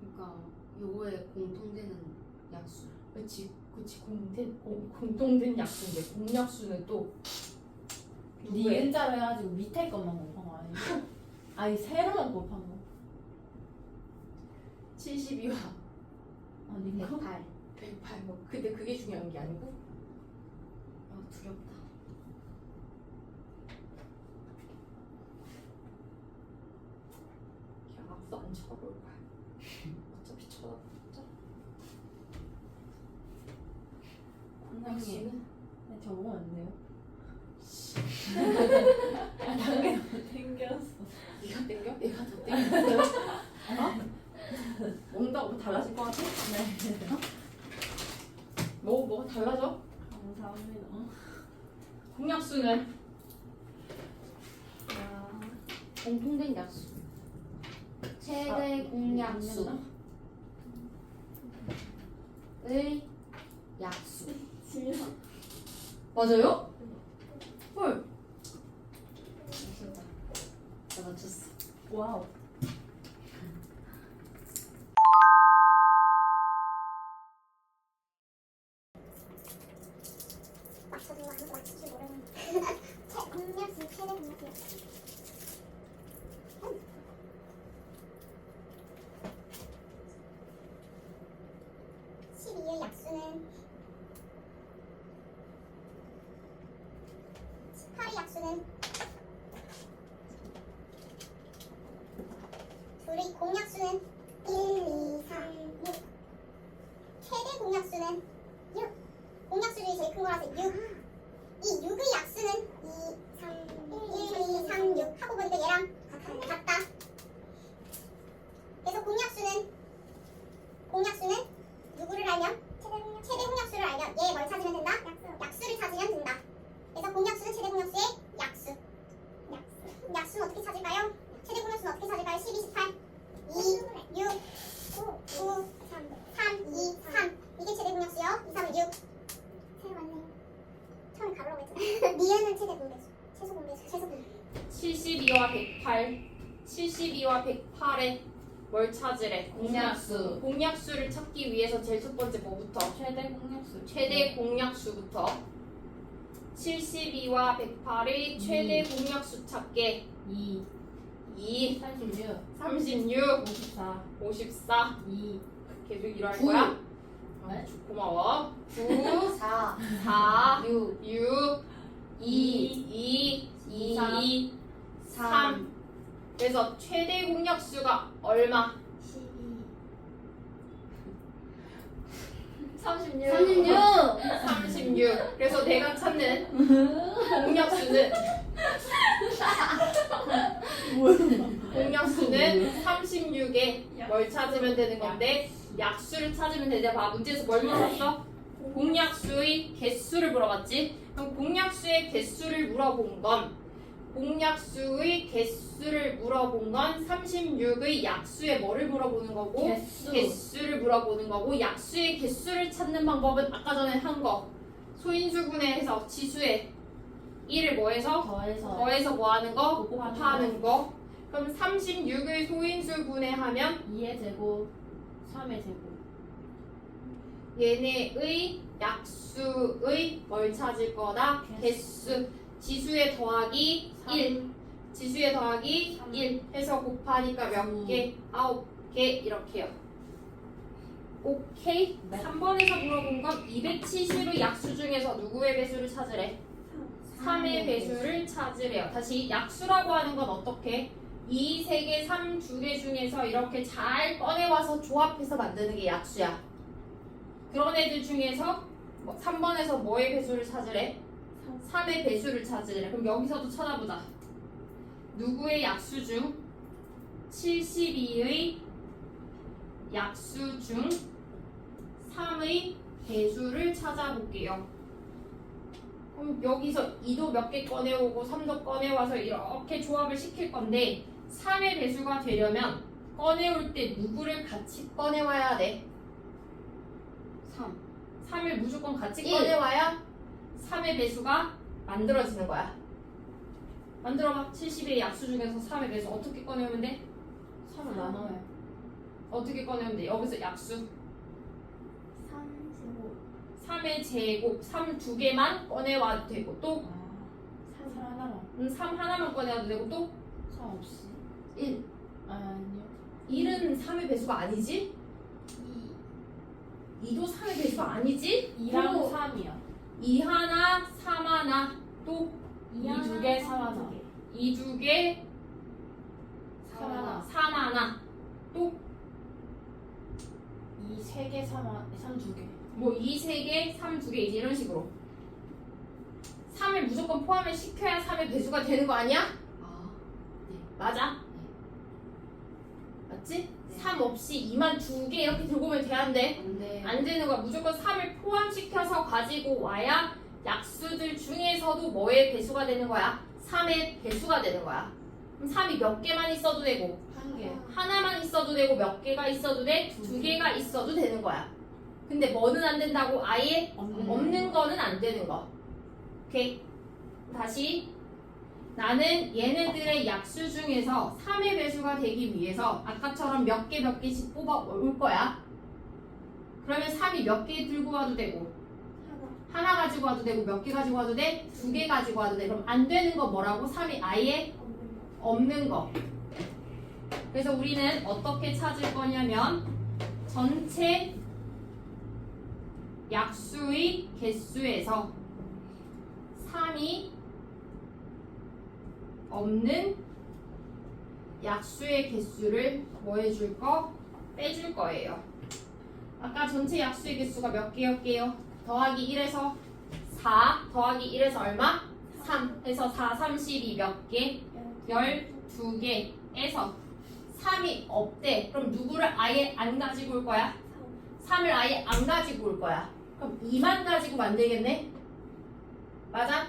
그러니까 요거에 공통되는 약수. 그치 공통된 약수인데 공약수는 또 니은자로 해가지고 밑에 것만 곱한 거 아니야? 아니 세로만 곱한 거. 72와 아닌가? 108 뭐 근데 그게 중요한 게 아니고 두렵다. 박수 안 쳐볼 거야. 어차피 쳐다봤자. 선생님, 네, 저 먹으면 안 돼요? 당근 너무 땡겼어. 네가 땡겨? 내가 더 땡겨? 어? 먹는다고 뭐 달라질 것 같아? 네. 뭐가 달라져? 감사합니다. 공약수는 공통된 약수. 최대 공약수의 약수. 맞아요? 헐. 나 맞췄어. 와우. 맞춰도 아무도 맞출지 모르는 공략수 최대 공략이야. 12의 약수는 18의 약수는 둘의 공약수는 1, 2, 3, 6 최대 공약수는 6 공약수 중에 제일 큰 거라서 6 이 6의 약수는 2, 3, 1, 2, 3, 6 하고 보니까 얘랑 같다 그래서 공약수는 누구를 알면? 최대 공약수를 알면 얘 뭘 찾으면 된다? 약수를 찾으면 된다. 그래서 공약수는 최대 공약수의 약수. 약수는 어떻게 찾을까요? 최대 공약수는 어떻게 찾을까요? 12, 18, 2, 6, 9, 3, 2, 3 이게 최대 공약수요. 2, 3, 6 세 맞네요. 처음에 가로라고 했잖아. 니은은 최대 공배수. 최소 공배수. 72와 108 72와 108에 뭘 찾으래? 공약수. 공약수를 찾기 위해서 제일 첫 번째 뭐부터? 최대 공약수. 최대 공약수부터 72와 108의 최대 공약수 찾게 2, 2, 36, 36, 54, 54 2, 계속 일할 9. 거야? 네? 고마워 9, 4, 4, 6, 6, 2, 2, 2, 3 그래서 최대 공약수가 얼마? 36 36. 36 그래서 내가 찾는 공약수는 공약수는 36에 뭘 찾으면 되는 건데 약수를 찾으면 되는데 봐 문제에서 뭘 물어봤어? 공약수의 개수를 물어봤지? 그럼 공약수의 개수를 물어본 건 36의 약수에 뭐를 물어보는 거고 개수. 개수를 물어보는 거고 약수의 개수를 찾는 방법은 아까 전에 한 거 소인수분해해서 지수에 1을 뭐해서 더해서 뭐 하는 거? 곱하는 거 그럼 36의 소인수분해하면 2의 제곱, 3의 제곱. 얘네의 약수의 뭘 찾을 거다? 개수 지수에 더하기 1 지수에 더하기 3. 1 해서 곱하니까 몇 개? 9개 이렇게요 오케이? 네. 3번에서 물어본 건 270의 약수 중에서 누구의 배수를 찾으래? 3의 배수를 찾으래요 다시 약수라고 하는 건 어떻게? 2, 3개, 3, 2개 중에서 이렇게 잘 꺼내와서 조합해서 만드는 게 약수야 그런 애들 중에서 3번에서 뭐의 배수를 찾으래? 3의 배수를 찾으래. 그럼 여기서도 찾아보자. 누구의 약수 중 72의 약수 중 3의 배수를 찾아볼게요. 그럼 여기서 2도 몇 개 꺼내오고 3도 꺼내와서 이렇게 조합을 시킬 건데 3의 배수가 되려면 꺼내올 때 누구를 같이 꺼내와야 돼? 3. 3을 무조건 같이 1. 꺼내와야 3의 배수가 만들어지는 거야. 만들어봐. 70의 약수 중에서 3의 배수 어떻게 꺼내오면 돼? 3을 나눠요. 어떻게 꺼내오면 돼? 여기서 약수 3의 제곱 3 두 개만 꺼내와도 되고 또 3 하나만. 3 하나만 꺼내와도 되고 또 3 없이. 1. 아니요. 1은 3의 배수가 아니지? 2도 3의 배수가 아니지? 2랑 또 3이요. 2 하나 3 하나 또 2 두 개, 3 하나. 2 두 개 3 하나. 3 하나 또 이 3개, 3 2개. 뭐 2, 3개, 3, 2개 이제 이런 식으로 3을 무조건 포함을 시켜야 3의 배수가 되는 거 아니야? 아, 맞아? 맞지? 네. 3 없이 2만 2개 이렇게 들고 오면 돼안돼? 안돼. 안 되는 거야. 무조건 3을 포함시켜서 가지고 와야 약수들 중에서도 뭐의 배수가 되는 거야? 3의 배수가 되는 거야. 그럼 3이 몇 개만 있어도 되고 1개. 하나만 있어도 되고 몇 개가 있어도 돼? 2개가 있어도 되는 거야. 근데 뭐는 안 된다고? 아예 없는 거는 안 되는 거. 오케이. 다시 나는 얘네들의 약수 중에서 3의 배수가 되기 위해서 아까처럼 몇 개씩 뽑아 올 거야. 그러면 3이 몇 개 들고 와도 되고 하나 가지고 와도 되고 몇 개 가지고 와도 돼? 2개 가지고 와도 돼. 그럼 안 되는 거 뭐라고? 3이 아예 없는 거. 그래서 우리는 어떻게 찾을 거냐면 전체 약수의 개수에서 3이 없는 약수의 개수를 뭐 해줄 거? 빼줄 거예요. 아까 전체 약수의 개수가 몇 개였게요? 더하기 1에서 4 더하기 1에서 얼마? 3 해서 4, 32 몇 개? 12개에서 3이 없대. 그럼 누구를 아예 안 가지고 올 거야? 3을 아예 안 가지고 올 거야. 그럼 2만 가지고 만들겠네? 맞아?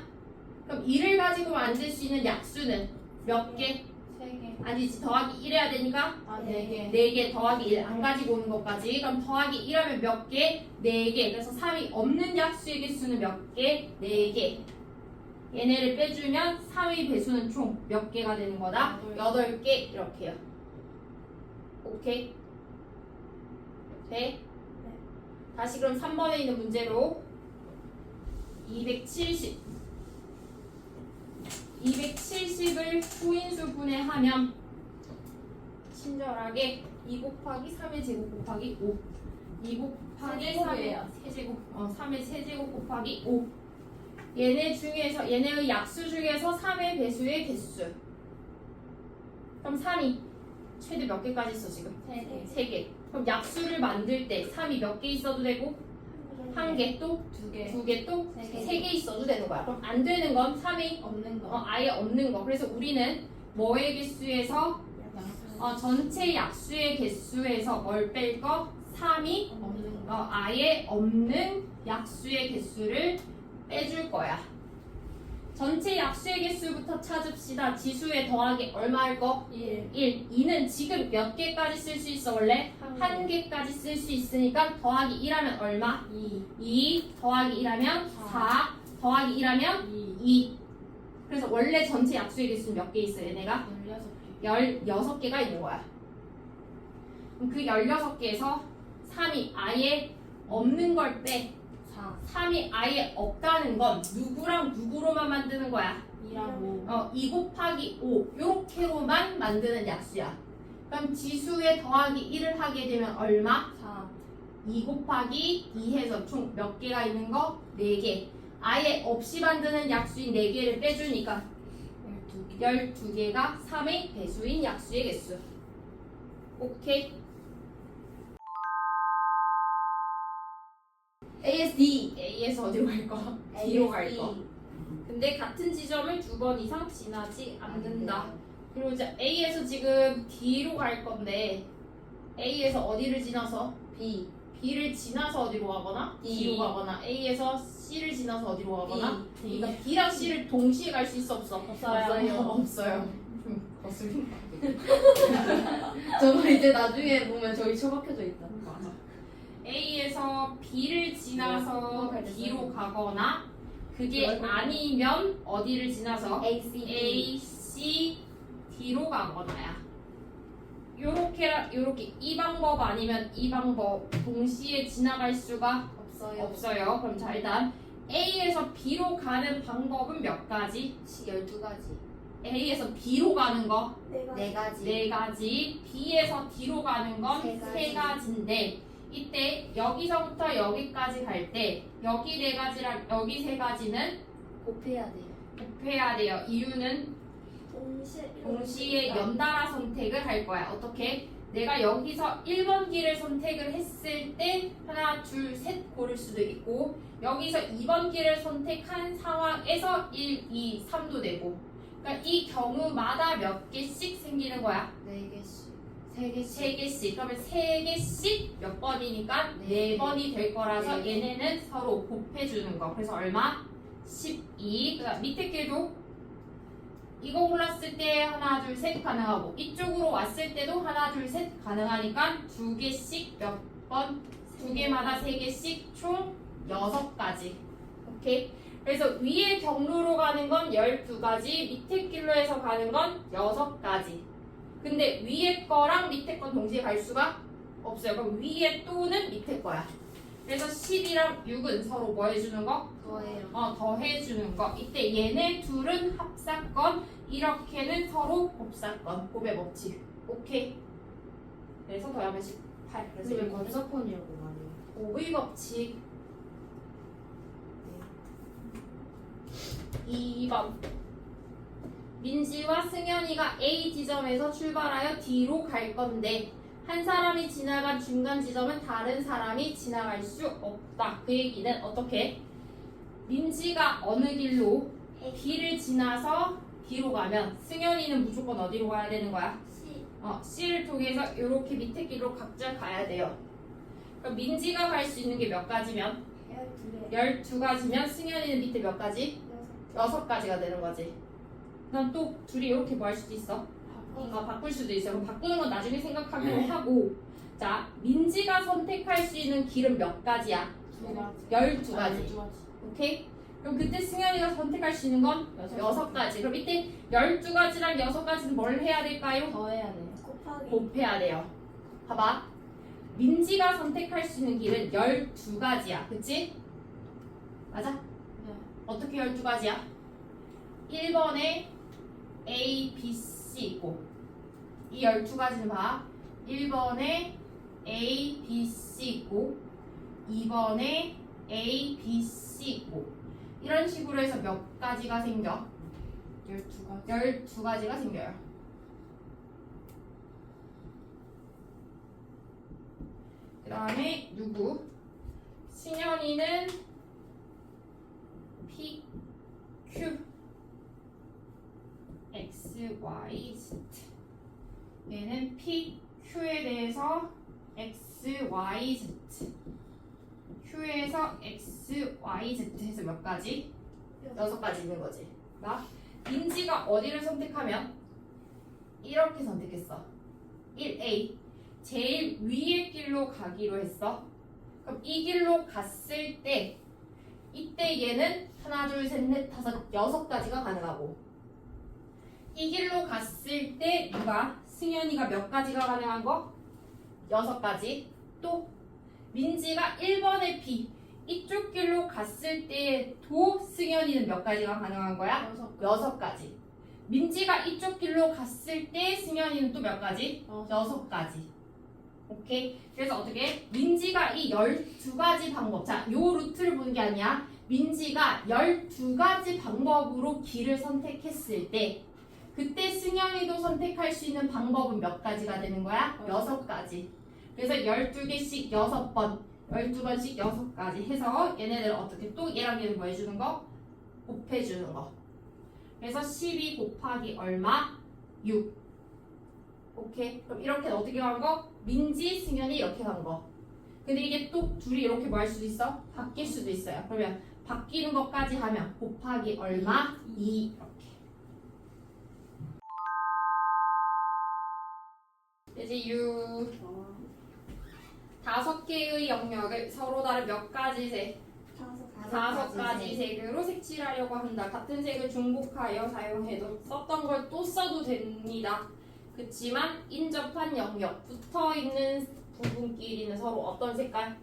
그럼 2를 가지고 만들 수 있는 약수는 몇 개? 3개. 아니지, 더하기 1 해야 되니까 아, 4개. 4개 더하기 1 안 가지고 오는 것까지. 그럼 더하기 1 하면 몇 개? 4개. 그래서 3이 없는 약수의 개수는 몇 개? 4개. 얘네를 빼주면 3의 배수는 총 몇 개가 되는 거다? 8개. 이렇게요. 오케이? 돼? 다시 그럼 3번에 있는 문제로 270을 소인수 분해하면 친절하게 2 곱하기 3의 제곱 곱하기 5 2 곱하기 3의 세제곱이에요. 세제곱 3의 세제곱 곱하기 5 얘네 중에서 얘네의 약수 중에서 3의 배수의 개수 그럼 3이 최대 몇 개까지 있어 지금? 3개. 3개 그럼 약수를 만들 때 3이 몇 개 있어도 되고 1개 또 2개. 2개 또 세 개. 3개 있어도 되는 거야. 그럼 안 되는 건 3이 없는 거. 아예 없는 거. 그래서 우리는 뭐의 개수에서 약수. 전체 약수의 개수에서 뭘 뺄 거? 3이 없는 거. 아예 없는 약수의 개수를 빼줄 거야. 전체 약수의 개수부터 찾읍시다. 지수에 더하기 얼마 할 거? 1. 1. 2는 지금 몇 개까지 쓸 수 있어 원래? 1개까지 쓸 수 있으니까 더하기 1하면 얼마? 2. 2 더하기 1하면 4 더하기 1하면 2. 2. 그래서 원래 전체 약수의 개수는 몇 개 있어요? 얘네가 16개. 16개가 있는 거야. 그럼 그 16개에서 3이 아예 없는 걸 빼. 4. 3이 아예 없다는 건 누구랑 누구로만 만드는 거야? 2라고. 2 곱하기 5 요렇게로만 만드는 약수야. 그럼 지수에 더하기 1을 하게 되면 얼마? 4. 2 곱하기 2 해서 총 몇 개가 있는 거? 4개. 아예 없이 만드는 약수인 4개를 빼주니까 12개. 12개가 3의 배수인 약수의 개수. 오케이? ASD. A에서 어디로 갈 거? D로 갈 거. 근데 같은 지점을 2번 이상 지나지 않는다. 그리고 이제 A에서 지금 D로 갈 건데 A에서 어디를 지나서? B. B를 지나서 어디로 가거나 D. D로 가거나 A에서 C를 지나서 어디로 가거나 D. 그러니까 B랑 C를 동시에 갈 수 있어 없어? 없어요. 없어요. 좀 거슬린 거 저거 이제 나중에 보면 저기 처박혀져 있다. 맞아. A에서 B를 지나서 갈 때 D로 써요. 가거나 그게 아니면 어디를 지나서 A, C, D. A, C, D로 가거나야. 요렇게 이 방법 아니면 이 방법 동시에 지나갈 수가 없어요. 없어요. 그럼 자 일단 A에서 B로 가는 방법은 몇 가지? 12가지. A에서 B로 가는 거 4가지. 4가지, B에서 D로 가는 건 세 가지. 3가지인데 이때 여기서부터 여기까지 갈 때 여기 4가지랑 여기 3가지는 곱해야 돼요. 곱해야 돼요. 이유는 동시에 동시에 연달아 선택을 할 거야. 어떻게? 내가 여기서 1번 길을 선택을 했을 때 하나, 둘, 셋 고를 수도 있고 여기서 2번 길을 선택한 상황에서 1, 2, 3도 되고 그러니까 이 경우마다 몇 개씩 생기는 거야? 4개씩. 3개씩. 그러면 3개씩 몇 번이니까 네. 4번이 될 거라서 네. 얘네는 서로 곱해주는 거. 그래서 얼마? 12. 그다음 밑에 길도 이거 골랐을 때 하나, 둘, 셋 가능하고 이쪽으로 왔을 때도 하나, 둘, 셋 가능하니까 2개씩 몇 번? 2개마다 3개씩 총 6가지. 오케이? 그래서 위에 경로로 가는 건 12가지, 밑에 길로 해서 가는 건 6가지. 근데 위에 거랑 밑에 건 동시에 갈 수가 없어요. 그럼 위에 또는 밑에 거야. 그래서 10이랑 6은 서로 뭐 해주는 거? 더해요. 더해주는 거. 이때 얘네 둘은 합사건, 이렇게는 서로 곱사건. 곱의 법칙. 오케이. 그래서 더하면 18. 그래서 왜 이거 검사폰이라고 말해요? 곱의 법칙. 2번. 민지와 승현이가 A 지점에서 출발하여 D로 갈 건데 한 사람이 지나간 중간 지점은 다른 사람이 지나갈 수 없다. 그 얘기는 어떻게? 민지가 어느 길로 B를 지나서 D로 가면 승현이는 무조건 어디로 가야 되는 거야? C를 통해서 이렇게 밑에 길로 각자 가야 돼요. 그럼 민지가 갈 수 있는 게 몇 가지면? 12가지면 승현이는 밑에 몇 가지? 6가지가 되는 거지. 그럼 또 둘이 이렇게 뭐 할 수도 있어? 바꿀 수도 있어. 그럼 바꾸는 건 나중에 생각하기로 하고. 자, 민지가 선택할 수 있는 길은 몇 가지야? 12가지. 오케이? 그럼 그때 승현이가 선택할 수 있는 건 6가지. 그럼 이때 12가지랑 6가지는 뭘 해야 될까요? 더해야 돼요. 곱해야 돼요. 봐봐. 민지가 선택할 수 있는 길은 12가지야. 그치? 맞아? 네. 어떻게 12가지야? 1번에 A, B, C 있고 이 12가지는 봐. 1번에 A, B, C 있고 2번에 A, B, C 있고 이런 식으로 해서 몇 가지가 생겨? 12가지. 12가지가 생겨요. 그 다음에 누구? 승현이는 P, Q, X, Y, Z. 얘는 P, Q에 대해서 X, Y, Z. Q에서 X, Y, Z 해서 몇 가지? 6가지 있는 거지. 나 민지가 어디를 선택하면 이렇게 선택했어. 1A. 제일 위의 길로 가기로 했어. 그럼 이 길로 갔을 때 이때 얘는 하나, 둘, 셋, 넷, 다섯, 6가지가 가능하고 이 길로 갔을 때 누가? 승현이가 몇 가지가 가능한 거? 6가지. 또 민지가 1번의 B 이쪽 길로 갔을 때도 승현이는 몇 가지가 가능한 거야? 6가지. 민지가 이쪽 길로 갔을 때 승현이는 또 몇 가지? 6가지. 오케이? 그래서 어떻게? 민지가 이 12가지 방법. 자, 요 루트를 보는 게 아니야. 민지가 12가지 방법으로 길을 선택했을 때 그때 승현이도 선택할 수 있는 방법은 몇 가지가 되는 거야? 6가지. 그래서 12개씩 6번, 12번씩 6가지 해서 얘네들 어떻게 또 얘랑 얘는 뭐 해주는 거? 곱해주는 거. 그래서 12 곱하기 얼마? 6. 오케이? 그럼 이렇게 어떻게 간 거? 민지, 승현이 이렇게 간 거. 근데 이게 또 둘이 이렇게 뭐 할 수도 있어? 바뀔 수도 있어요. 그러면 바뀌는 것까지 하면 곱하기 얼마? 2 이렇게. 이제 6 5개의 영역을 서로 다른 몇 가지 색? 5가지 색으로 색칠하려고 한다. 같은 색을 중복하여 사용해도 썼던 걸 또 써도 됩니다. 그치만 인접한 영역, 붙어있는 부분끼리는 서로 어떤 색깔?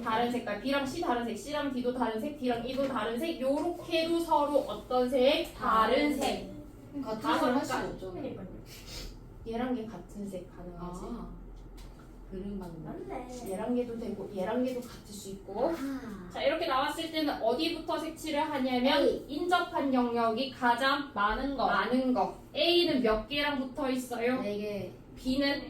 다른 색깔. B랑 C 다른 색, C랑 D도 다른 색, D랑 E도 다른 색. 요렇게도 서로 어떤 색? 다른 색. 같은 걸 할 수가 없죠. 얘랑 얘 같은 색 가능하지. 그림 맞네. 맞네. 얘랑 얘도 되고 얘랑 얘도 같을 수 있고. 자, 이렇게 나왔을 때는 어디부터 색칠을 하냐면 인접한 영역이 가장 많은 거. 많은 거. A는 몇 개랑 붙어 있어요? 4개. B는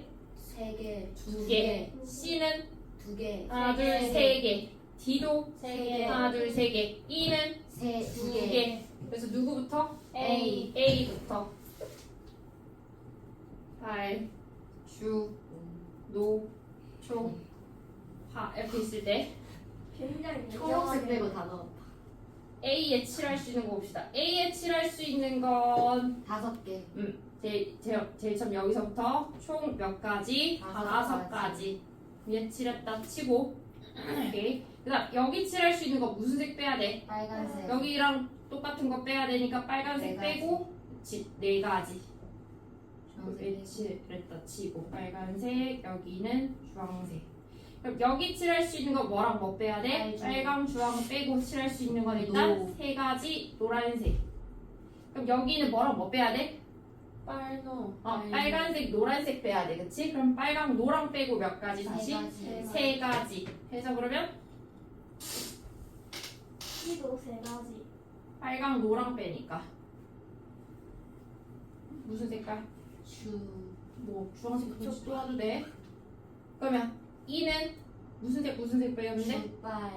3개, 2개. C는 2개, 하나, 둘, 3개. D도 3개. 하나, 둘, 3개. E는 2개. 2개. 그래서 누구부터? A. A부터. 발, 주, 노, 초, 화 이렇게 있을 때 굉장히 초록색 빼고 다 넣었다. A에 칠할 수 있는 거 봅시다. A에 칠할 수 있는 건 5개. 제일 처음 여기서부터 총 몇 가지? 5가지. 위에 칠했다 치고 오케이. 그다음 여기 칠할 수 있는 거 무슨 색 빼야 돼? 빨간색. 여기랑 똑같은 거 빼야 되니까 빨간색 네 가지. 빼고 4가지. 주황색. 위에 칠했다 치고 빨간색 여기는 주황색. 그럼 여기 칠할 수 있는 거 뭐랑 뭐 빼야 돼? 빨주. 빨강, 주황 빼고 칠할 수 있는 건 일단 노. 3가지 노란색. 그럼 여기는 뭐랑 뭐 빼야 돼? 빨노. 빨간색, 노란색 빼야 돼, 그치? 그럼 빨강, 노랑 빼고 몇 가지 다시? 3가지. 3가지. 해서 그러면 C도 3가지. 빨강, 노랑 빼니까 무슨 색깔? 뭐 주황색 굳이 또 하도 돼? 그러면 E는 무슨 색 빼면 돼? 빨.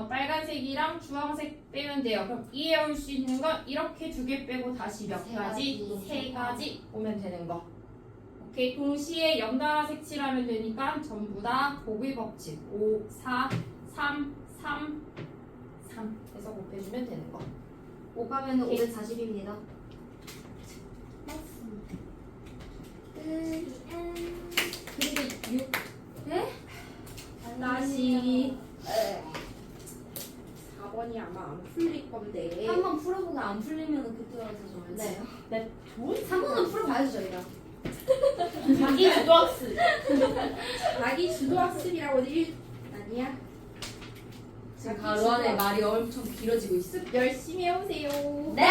빨간색이랑 주황색 빼면 돼요. 그럼 E에 올 수 있는 건 이렇게 2개 빼고 다시 몇 세 가지? 가지. 3가지 오면 되는 거. 오케이, 동시에 연달아 색칠하면 되니까 전부 다 곱의 법칙 5, 4, 3, 3, 3 해서 곱해주면 되는 거. 5 가면 오케이. 540입니다. 맞습니다. 그리고 6 다시 4번이 아마 안 풀릴 건데 한번 풀어보고 안 풀리면 그때 와서 좀 알려주세요. 네. 좋은 3번은 풀어봐야죠, 저희가. 자기 주도학습. 자기 주도학습이라고 아니야? 지금 가루 안에 말이 엄청 길어지고 있어. 열심히 해오세요. 네!